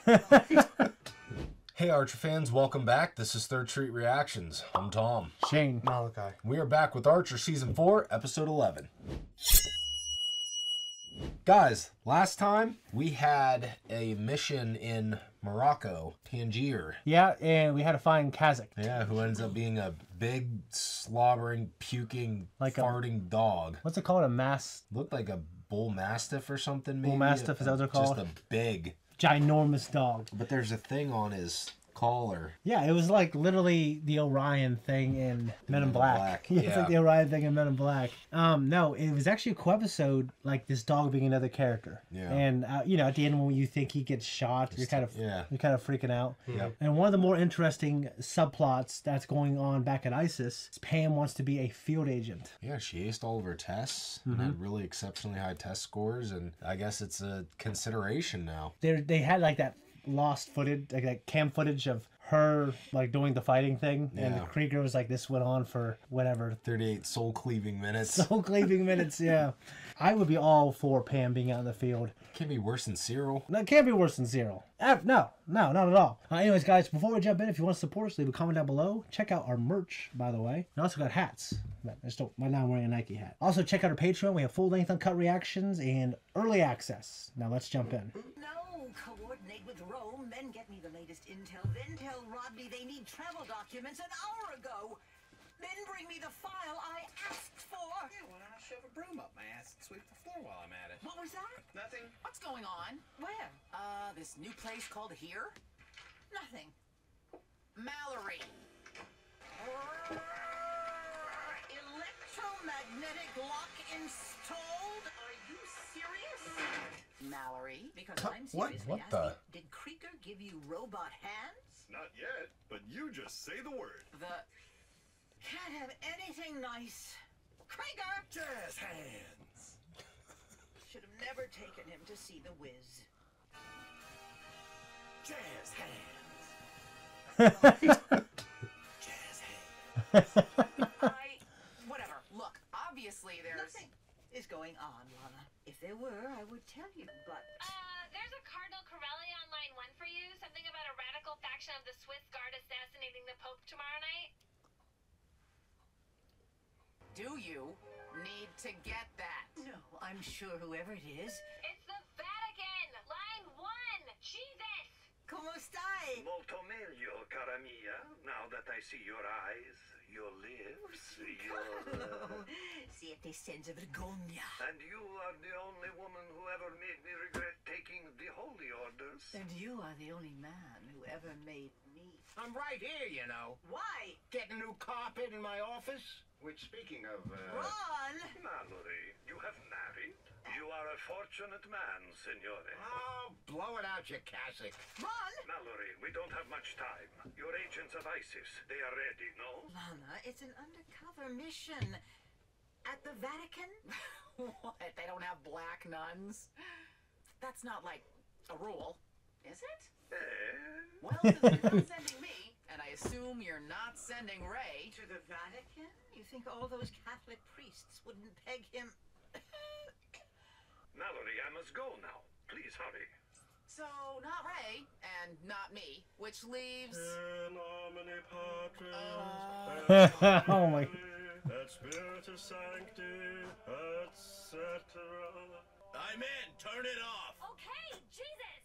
Hey Archer fans, welcome back. This is ThirdStreet Reactions. I'm Tom. Shane. Malachi. We are back with Archer Season 4, Episode 11. Guys, last time we had a mission in Morocco, Tangier. Yeah, and we had to find Kazakh. Yeah, who ends up being a big, slobbering, puking, Like farting dog. What's it called? A mass... Looked like a bull mastiff or something, maybe? Bull mastiff, is that what they're called? Just a big... ginormous dog. But there's a thing on his collar. Yeah, it was like literally the Orion thing in Men in Black. Yeah, it's like the Orion thing in Men in Black. No, it was actually a cool episode, like this dog being another character. Yeah. And you know, at the end when you think he gets shot, you're kind of freaking out. Yep. And one of the more interesting subplots that's going on back at ISIS is Pam wants to be a field agent. Yeah, she aced all of her tests and had really exceptionally high test scores, and I guess it's a consideration now. They had like that lost footage, like that cam footage of her like doing the fighting thing, and Krieger was like, this went on for whatever 38 soul cleaving minutes. Soul cleaving minutes. Yeah, I would be all for Pam being out in the field. Can't be worse than Cyril. No, it can't be worse than Cyril. No, not at all. Anyways, guys, before we jump in, if you want to support us, leave a comment down below. Check out our merch, by the way. We also got hats. But I just don't. Right now I'm wearing a Nike hat. Also, check out our Patreon. We have full-length uncut reactions and early access. Now let's jump in. No, coordinate with Rome, then get me the latest intel, then tell Rodney they need travel documents an hour ago. Then bring me the file I asked for. Yeah, why don't I shove a broom up my ass and sweep the floor while I'm at it? What was that? Nothing. What's going on? Where? This new place called Here? Nothing. Mallory. Electromagnetic lock installed? Are you serious? Mallory. Because I'm What? seriously What asking, the? did Krieger give you robot hands? Not yet, but you just say the word. Can't have anything nice. Krieger! Jazz hands. Should have never taken him to see the Wiz. Jazz hands. Jazz hands. Whatever. Look, obviously there's... Nothing is going on, Lana. If there were, I would tell you, but... There's a Cardinal Corelli on line 1 for you. Something about a radical faction of the Swiss Guard assassinating the Pope tomorrow night. Do you need to get that? No, I'm sure whoever it is... It's the Vatican! Line 1! Jesus! Como stai? Molto meglio, cara mia. Now that I see your eyes, your lips, your... Siete senza vergogna. And you are the only woman who ever made me regret taking the holy orders. And you are the only man who ever made me. I'm right here, you know. Why? Getting new carpet in my office. Which, speaking of, Ron! Mallory, you have married. You are a fortunate man, signore. Oh, blow it out, you cassock. Ron! Mallory, we don't have much time. Your agents of ISIS, they are ready, no? Lana, it's an undercover mission. At the Vatican? What? They don't have black nuns? That's not like a rule, is it? Well, since you're not sending me, and I assume you're not sending Ray... To the Vatican? You think all those Catholic priests wouldn't peg him? Mallory, I must go now. Please hurry. So, not Ray, and not me, which leaves... Oh my... Et Spiritus Sancti, etc. I'm in. Turn it off. Okay, Jesus!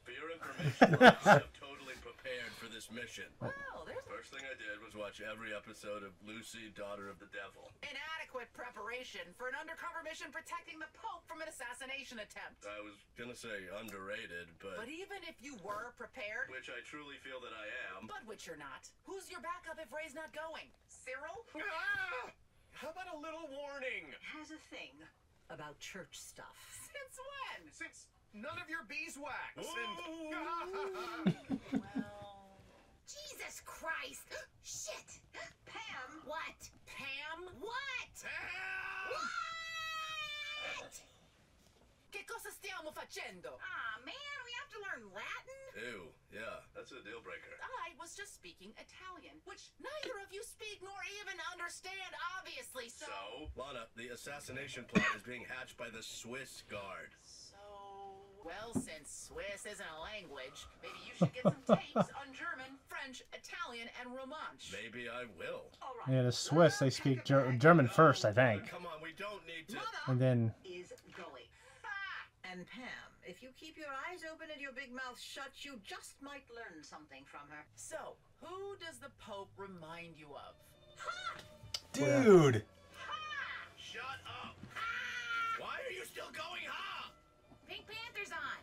For your information, I'm totally prepared for this mission. Well, there's First thing I did was watch every episode of Lucy, Daughter of the Devil. inadequate preparation for an undercover mission protecting the Pope from an assassination attempt. I was gonna say underrated, But even if you were prepared, which I truly feel that I am. but which you're not, who's your backup if Ray's not going? Cyril? Ah! How about a little warning? Has a thing about church stuff. Since when? Since none of your beeswax Well... Jesus Christ! Shit! Pam! What? Pam? What? What? Che cosa stiamo facendo? Ah, man, we have to learn Latin? Ew, yeah, that's a deal breaker. I was just speaking Italian, which neither of you speak nor even understand, obviously, so... Lana, the assassination plot is being hatched by the Swiss Guard. So... Well, Well, since Swiss isn't a language, maybe you should get some tapes on German, French, Italian, and Romansh. Maybe I will. All right. Yeah, the Swiss, they speak German first, I think. Come on, we don't need to. And then... Is going. And Pam, if you keep your eyes open and your big mouth shut, you just might learn something from her. So, who does the Pope remind you of? Dude! Shut up! Why are you still going, huh? Pink Panther's on.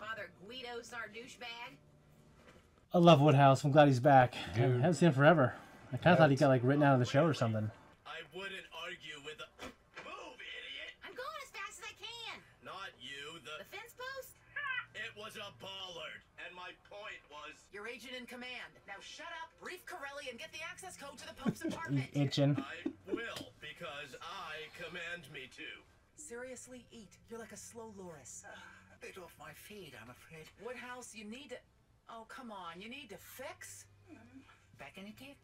Father Guido's our douchebag. I love Woodhouse. I'm glad he's back. I Dude. haven't seen him forever. I kind of thought he got like written out of the show or something. I wouldn't argue with a... Move, idiot! I'm going as fast as I can. Not you, The fence post? It was a bollard. And my point was... Your agent in command. Now shut up, brief Corelli, and get the access code to the Pope's apartment. He's itching. I will, because I command me to. Seriously, eat. You're like a slow Loris. Bit off my feet, I'm afraid. Woodhouse, you need to... Oh, come on. You need to fix? Back in a tick.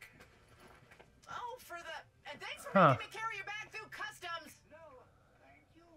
Oh, for the... And thanks for Huh. making me carry your bag through customs. No, thank you.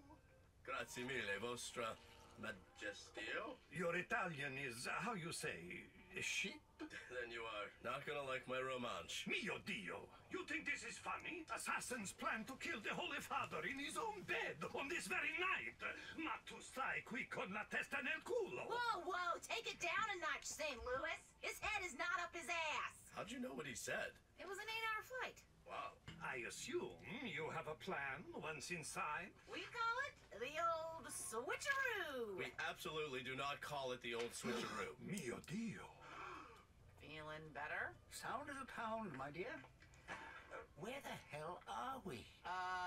Grazie mille, vostra majestio. Your Italian is, how you say, shit? Then you are not gonna like my Romansh. Mio Dio! You think this is funny? Assassins plan to kill the Holy Father in his own bed on this very night. Ma tu sai qui con la testa nel culo. Whoa, whoa, take it down a notch, St. Louis. His head is not up his ass. How'd you know what he said? It was an 8-hour flight. Wow. I assume you have a plan once inside. We call it the old switcheroo. We absolutely do not call it the old switcheroo. Mio Dio. Feeling better? Sound of the pound, my dear. Where the hell are we?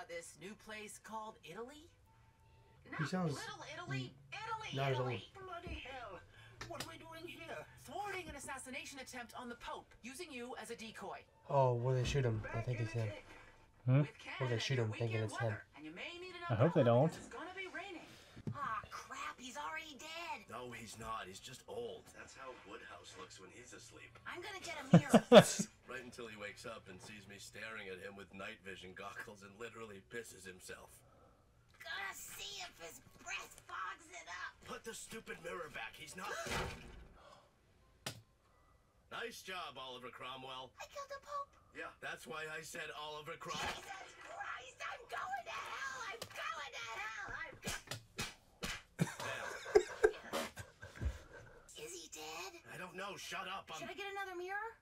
This new place called Italy? He sounds... Little Italy? Italy! Not as old. Italy! Bloody hell. What are we doing here? Thwarting an assassination attempt on the Pope, using you as a decoy. Oh, where they shoot him? I think it's him. Hmm? With Or they Canada shoot near him thinking weekend it's him. weather, and you may need an I hope they umbrella don't. because It's gonna be raining. Ah, crap, he's already dead. No, he's not. He's just old. That's how Woodhouse looks when he's asleep. I'm gonna get a mirror. Right until he wakes up and sees me staring at him with night vision goggles and literally pisses himself. Gonna see if his breath fogs it up. Put the stupid mirror back. He's not... Nice job, Oliver Cromwell. I killed the Pope. Yeah, that's why I said Oliver Cromwell. Jesus Christ, I'm going to hell. I'm going to hell. Is he dead? I don't know. Shut up. Should I get another mirror?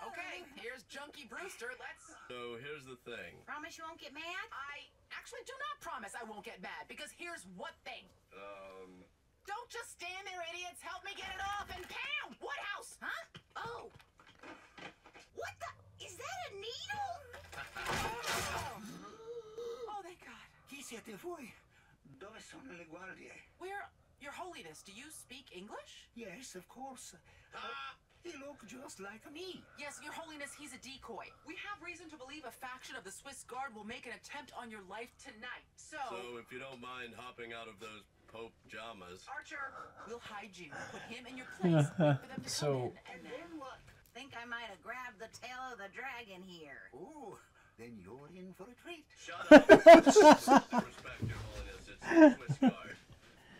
Okay, here's Junkie Brewster. Let's... So here's the thing. Promise you won't get mad? I actually do not promise I won't get mad, because here's what thing. Don't just stand there, idiots. Help me get it off and pound! Woodhouse! Huh? Oh. What the? Is that a needle? Oh, thank God. Chi siete voi? Dove sono le guardie? Where... Your Holiness, do you speak English? Yes, of course. He look just like me. Yes, Your Holiness, he's a decoy. We have reason to believe a faction of the Swiss Guard will make an attempt on your life tonight. So if you don't mind hopping out of those Pope pajamas. Archer, we'll hide you, put him in your place, wait for them to So- come in, and then what? Think I might have grabbed the tail of the dragon here. Oh, then you're in for a treat. Shut up. Respect, Your Holiness. It's the Swiss Guard.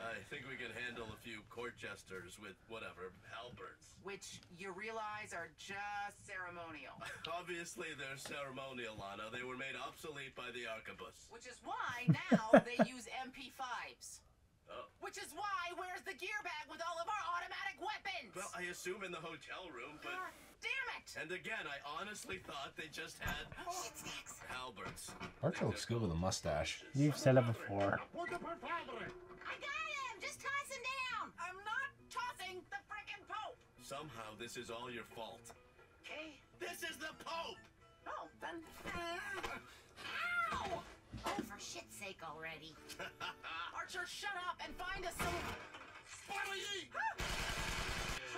I think we can handle a few court jesters with whatever, halberds. Which you realize are just ceremonial. Obviously, they're ceremonial, Lana. They were made obsolete by the arquebus. Which is why now they use MP5s. Oh. Which is why where's the gear bag with all of our automatic weapons? Well, I assume in the hotel room, but... God damn it! And again, I honestly thought they just had halberds. Archer looks good with a mustache. You've said it before. I got him! Just toss him down! I'm not tossing the frickin' Pope! Somehow, this is all your fault. Okay. This is the Pope! Oh, then... Ow! Oh, for shit's sake already. Archer, shut up and find us some...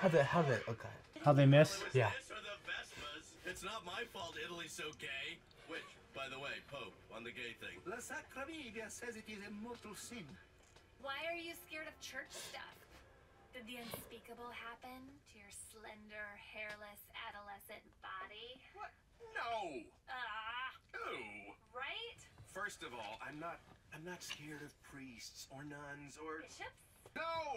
How they, okay. How they miss? Yeah. This or the Vespas. It's not my fault Italy's so gay. Which, by the way, Pope, on the gay thing. La Sacra Bibbia says it is a mortal sin. Why are you scared of church stuff? Did the unspeakable happen to your slender, hairless, adolescent body? What? No. Ah, Ew. right? First of all, I'm not scared of priests or nuns or Bishops?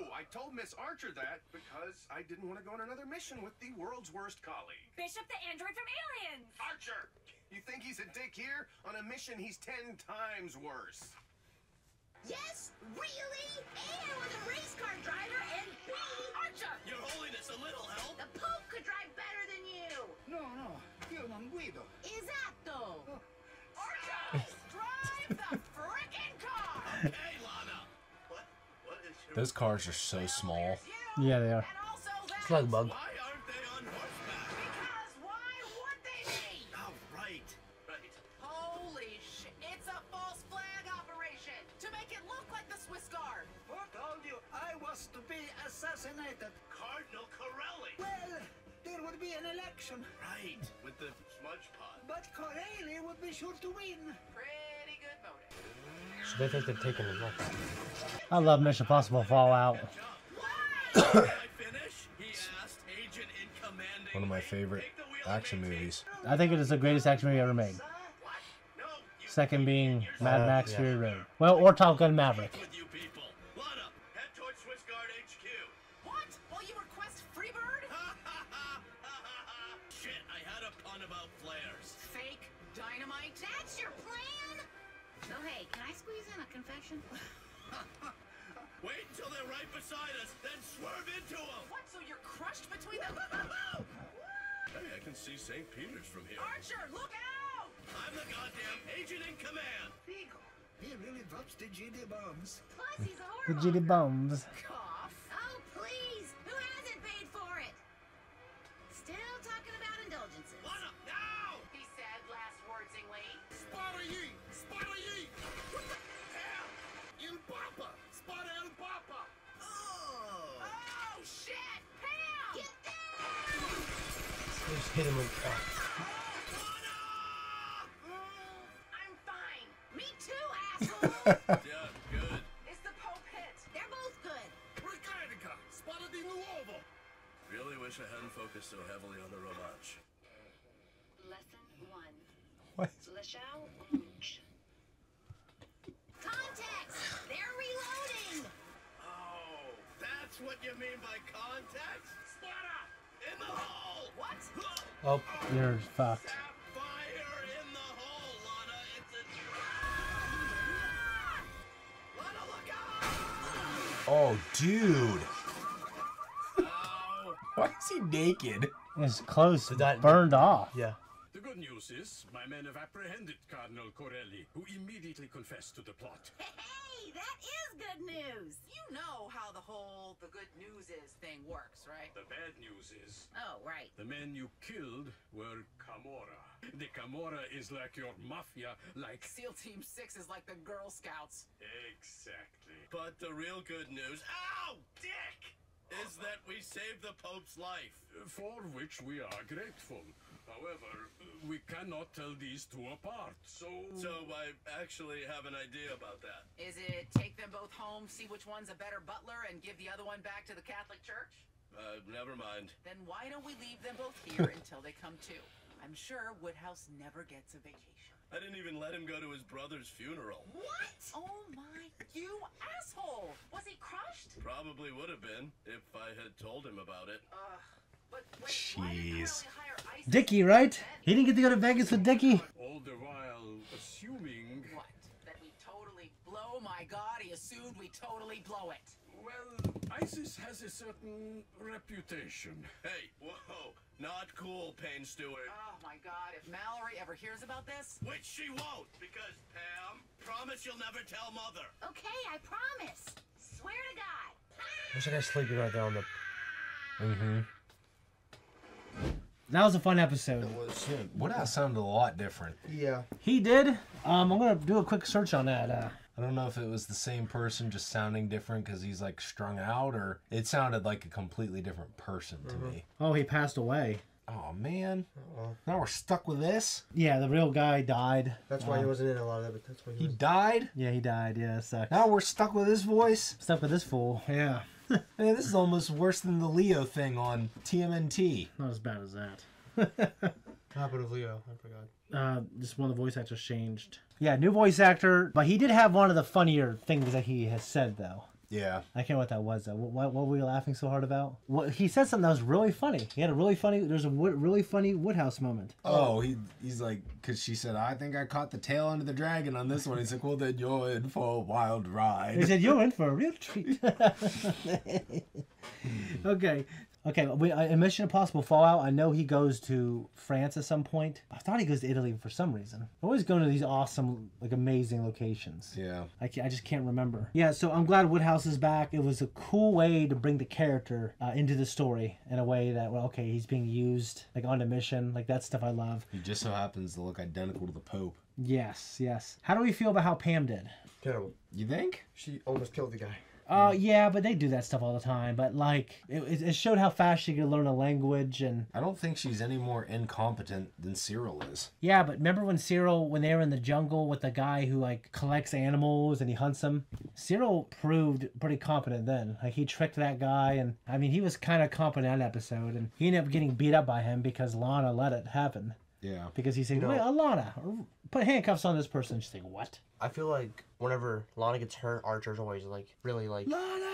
I told Miss Archer that because I didn't want to go on another mission with the world's worst colleague. Bishop the android from Aliens! Archer! You think he's a dick here? On a mission, he's 10 times worse. Yes, really? A, I was a race car driver, and B, Archer! Your Holiness, a little help? The Pope could drive better than you! No, io non guido. Esatto! Archer! Drive the frickin' car! Hey, Lana! What is your... Those cars are so small. Yeah, they are. And also that... Slugbug. Why aren't they on horseback? Because why would they be? Oh, right. Holy shit. It's a false flag operation to make it look like the Swiss Guard. Who told you I was to be assassinated? Cardinal Corelli. Well, there would be an election, Right, with the smudge pot. but Corelli would be sure to win. Pretty good motive. So they think they're taking the next. I love Mission Impossible Fallout. Can I finish? He asked Agent in Commanding. One of my favorite action movies. I think it is the greatest action movie ever made. What? No, you Second being Mad Max yeah. Fury Road. Well, or Top Gun Maverick. with you people. Lana, head towards Swiss Guard HQ. What? While you request Freebird? Shit, I had a pun about flares. Fake dynamite? That's your plan? So hey, can I squeeze in a confession? Wait until they're right beside us, then swerve into them. What, so you're crushed between them? Hey, I can see St. Peter's from here. Archer, look out! I'm the goddamn agent in command. Figo, he really drops the GD bombs. Plus, he's a The horror. GD Bombs. Cough. Oh, please! Who hasn't paid for it? Still talking about indulgences. Lana, now! He said last wordsingly. Spara-yi! Spara-yi! Hell! Il Papa! Spara el Papa! Oh. Oh, shit! Pam! Get down! Just hit him with that. I'm fine. Me too, asshole! Yeah, good. Is the Pope hit? They're both good. Ricarica! Spara di nuovo! Really wish I hadn't focused so heavily on the romance. Lesson 1. What? Le Chao Rouge. Context! They're reloading! Oh, that's what you mean by context? Splatter! In the hole! What? Oh, You're fucked. Fire in the hole, Lana! It's a... Lana, look out! Oh, dude. Ow! Why is he naked? His clothes that- burned off. yeah. The good news is, my men have apprehended Cardinal Corelli, who immediately confessed to the plot. Hey, that is good news! You know how the whole the good news is thing works, right? The bad news is, Oh, right. the men you killed were Camorra. The Camorra is like your mafia, like... SEAL Team 6 is like the Girl Scouts. Exactly. But the real good news, ow, dick, is that we saved the Pope's life. For which we are grateful. However, we cannot tell these two apart, so I actually have an idea about that. Is it take them both home, see which one's a better butler, and give the other one back to the Catholic Church? Never mind. Then why don't we leave them both here until they come to? I'm sure Woodhouse never gets a vacation. I didn't even let him go to his brother's funeral. What? Oh my, you asshole! Was he crushed? Probably would have been if I had told him about it. But wait, why did Jeez. Corelli hire ISIS? Dickie, right? He didn't get to go to Vegas with Dickie. all the while assuming... What? That we totally blow? My God, he assumed we totally blow it. Well, ISIS has a certain reputation. Hey, whoa, not cool, Payne Stewart. Oh my God, if Mallory ever hears about this... Which she won't, because, Pam, promise you'll never tell Mother. Okay, I promise. Swear to God. Wish I got sleeping right there on the. That was a fun episode. Woodhouse sounded a lot different. Yeah. He did. I'm gonna do a quick search on that. I don't know if it was the same person just sounding different because he's like strung out, or it sounded like a completely different person to me. Oh, he passed away. Oh man, now we're stuck with this. Yeah, the real guy died. That's why he wasn't in a lot of it, but that's why He was. died. Yeah, he died. Yeah, it sucks. Now we're stuck with his voice. Stuck with this fool. Yeah. Man, this is almost worse than the Leo thing on TMNT. Not as bad as that. What happened with Leo? I forgot. Just one of the voice actors changed. Yeah, new voice actor, but he did have one of the funnier things that he has said though. Yeah. I can't remember what that was though. What were we laughing so hard about? He said something that was really funny. He had a really funny. There's a really funny Woodhouse moment. Oh, he's like, because she said, I think I caught the tail end of the dragon on this one. He's like, well, then you're in for a wild ride. He said, you're in for a real treat. Okay. In Mission Impossible Fallout, I know he goes to France at some point. I thought he goes to Italy for some reason. Always going to these awesome, like amazing locations. Yeah. I just can't remember. Yeah, so I'm glad Woodhouse is back. It was a cool way to bring the character into the story in a way that, well, okay, he's being used like on a mission. Like that stuff I love. He just so happens to look identical to the Pope. Yes. How do we feel about how Pam did? Terrible. You think? She almost killed the guy. Yeah, but they do that stuff all the time. But like, it showed how fast she could learn a language, and I don't think she's any more incompetent than Cyril is. yeah. But remember when they were in the jungle with the guy who like collects animals and he hunts them? Cyril proved pretty competent then. Like he tricked that guy, and I mean he was kind of competent in that episode, and he ended up getting beat up by him because Lana let it happen. Yeah. Because he said, "Wait, Lana, put handcuffs on this person." She's like, "What?" I feel like whenever Lana gets hurt, Archer's always like really like Lana.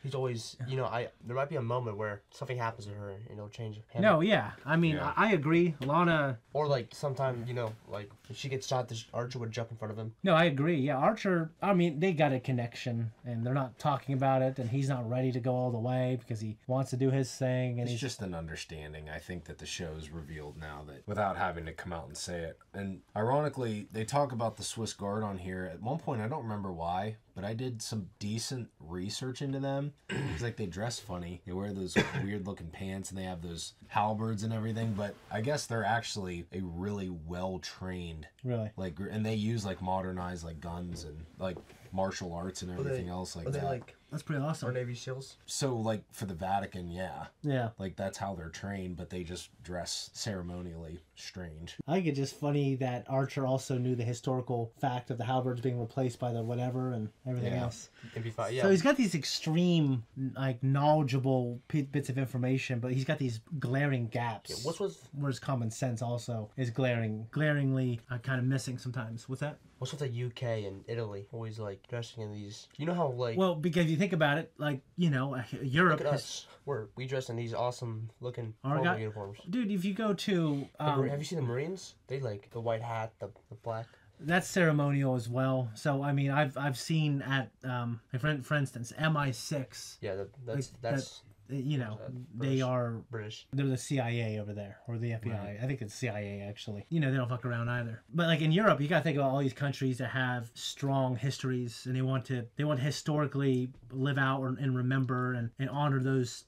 He's always, there might be a moment where something happens to her and it'll change him. No, yeah. I mean, Yeah. I agree. Lana. Or like sometime, like if she gets shot, Archer would jump in front of him. No, I agree. Yeah, Archer. I mean, they got a connection, and they're not talking about it, and he's not ready to go all the way because he wants to do his thing, and It's he's just an understanding. I think that the show's revealed now that without having to come out and say it. And ironically, they talk about the Swiss Guard on here. At one point, I don't remember why, but I did some decent research into them. It's like they dress funny. They wear those weird looking pants and they have those halberds and everything. But I guess they're actually a really well trained, really and they use like modernized like guns and like martial arts and everything else like that. That's pretty awesome. Or Navy SEALs. So like for the Vatican, yeah. Yeah. Like that's how they're trained, but they just dress ceremonially strange. I think it's just funny that Archer also knew the historical fact of the halberds being replaced by the whatever and everything else. MP5, yeah. So he's got these extreme, like, knowledgeable bits of information, but he's got these glaring gaps. Yeah, whereas common sense also is glaringly kind of missing sometimes. What's that? What's with the UK and Italy always like dressing in these? You know how like well, because you think about it, like Europe. Look at us. We dress in these awesome looking uniforms. Dude, if you go to have you seen the Marines? They like the white hat, the black. That's ceremonial as well. So I mean, I've seen at for instance MI6. Yeah, that's. They are British. They're the CIA over there, or the FBI. Right. I think it's CIA actually. They don't fuck around either. But like in Europe, you gotta think about all these countries that have strong histories, and they want to historically live out and remember and honor those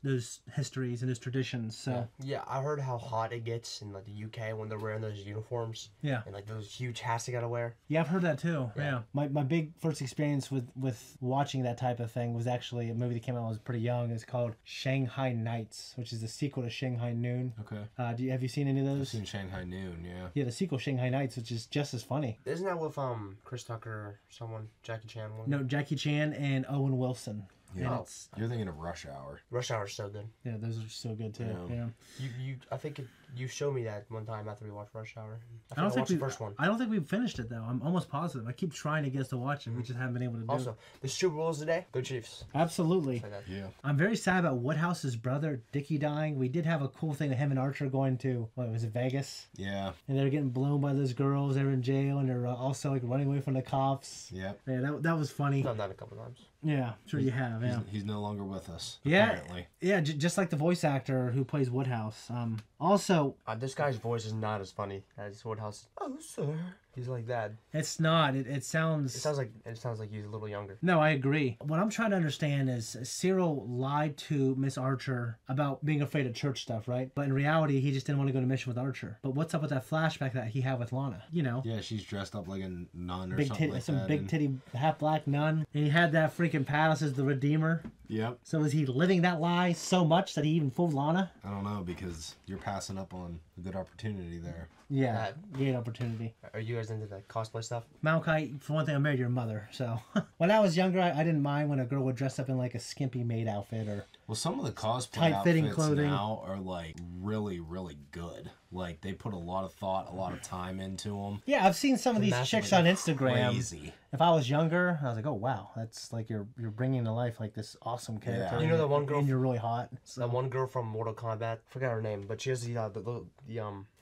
histories and those traditions. So yeah, I heard how hot it gets in like the UK when they're wearing those uniforms. Yeah, and like those huge hats they gotta wear. Yeah, I've heard that too. Yeah. My big first experience with watching that type of thing was actually a movie that came out when I was pretty young. It's called Shanghai Nights, which is the sequel to Shanghai Noon. Okay. Have you seen any of those? I've seen Shanghai Noon, yeah. Yeah, the sequel Shanghai Nights, which is just as funny. Isn't that with Chris Tucker or someone? Jackie Chan one? No, Jackie Chan and Owen Wilson. Yeah, you're thinking of Rush Hour. Rush Hour is so good. Yeah, those are so good too. Yeah. I think you showed me that one time after we watched Rush Hour. I don't think the first one. I don't think we've finished it though. I'm almost positive. I keep trying to get us to watch it. We just haven't been able to do it. Also, there's 2 rules today. Go Chiefs. Absolutely. Yeah. I'm very sad about Woodhouse's brother Dickie dying. We did have a cool thing of him and Archer going to was it Vegas? Yeah. And they were getting blown by those girls. They were in jail and they're also like running away from the cops. Yep. Yeah, that was funny. Done that a couple times. Yeah, sure you have. Yeah. He's no longer with us. Yeah. Apparently. Yeah, just like the voice actor who plays Woodhouse. Also, this guy's voice is not as funny as Woodhouse. Oh, sir. He's like that. It's not. It sounds. It sounds like he's a little younger. No, I agree. What I'm trying to understand is Cyril lied to Miss Archer about being afraid of church stuff, right? But in reality, he just didn't want to go on a mission with Archer. But what's up with that flashback that he had with Lana? Yeah, she's dressed up like a nun or big something like that. Big titty, half black nun. And he had that freaking palace as the Redeemer. Yep. So is he living that lie so much that he even fooled Lana? I don't know, because you're passing up on a good opportunity there. Yeah, great opportunity. Are you guys into that cosplay stuff? Malachi, for one thing, I married your mother, so when I was younger, I didn't mind when a girl would dress up in like a skimpy maid outfit or some of the cosplay tight-fitting outfits clothing now are like really, really good. Like, they put a lot of thought, a lot of time into them. Yeah, I've seen some of these chicks on Instagram. Crazy. If I was younger, I was like, oh wow, that's like you're bringing to life like this awesome character. Yeah. You know that one girl? And you're really hot. So. That one girl from Mortal Kombat. Forgot her name, but she has the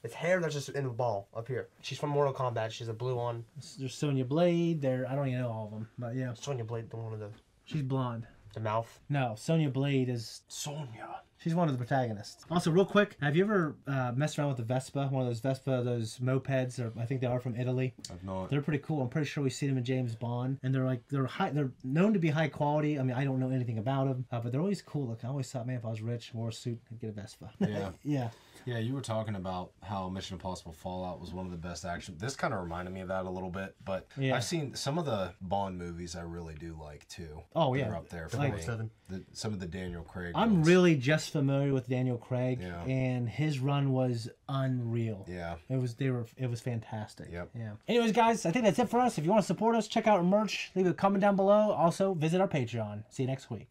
it's hair that's just in the ball up here. She's from Mortal Kombat. She's a blue one. There's Sonya Blade. I don't even know all of them, but yeah. Sonya Blade, the one with the She's blonde. mouth. No, Sonya Blade is Sonya. She's one of the protagonists. Also, real quick, have you ever messed around with a Vespa? One of those mopeds, or I think they are from Italy. I've not. They're pretty cool. I'm pretty sure we see them in James Bond, and they're known to be high quality. I mean, I don't know anything about them, but they're always cool looking. I always thought, man, if I was rich, wore a suit, I'd get a Vespa. Yeah. Yeah. Yeah, you were talking about how Mission Impossible Fallout was one of the best action. This kind of reminded me of that a little bit, but Yeah. I've seen some of the Bond movies I really do like too. Oh, yeah. They're up there for Like- me. Some of the Daniel Craig I'm ones. really just familiar with Daniel Craig, Yeah. and his run was unreal. Yeah. It was fantastic. Yep. Yeah. Anyways, guys, I think that's it for us. If you want to support us, check out our merch. Leave a comment down below. Also, visit our Patreon. See you next week.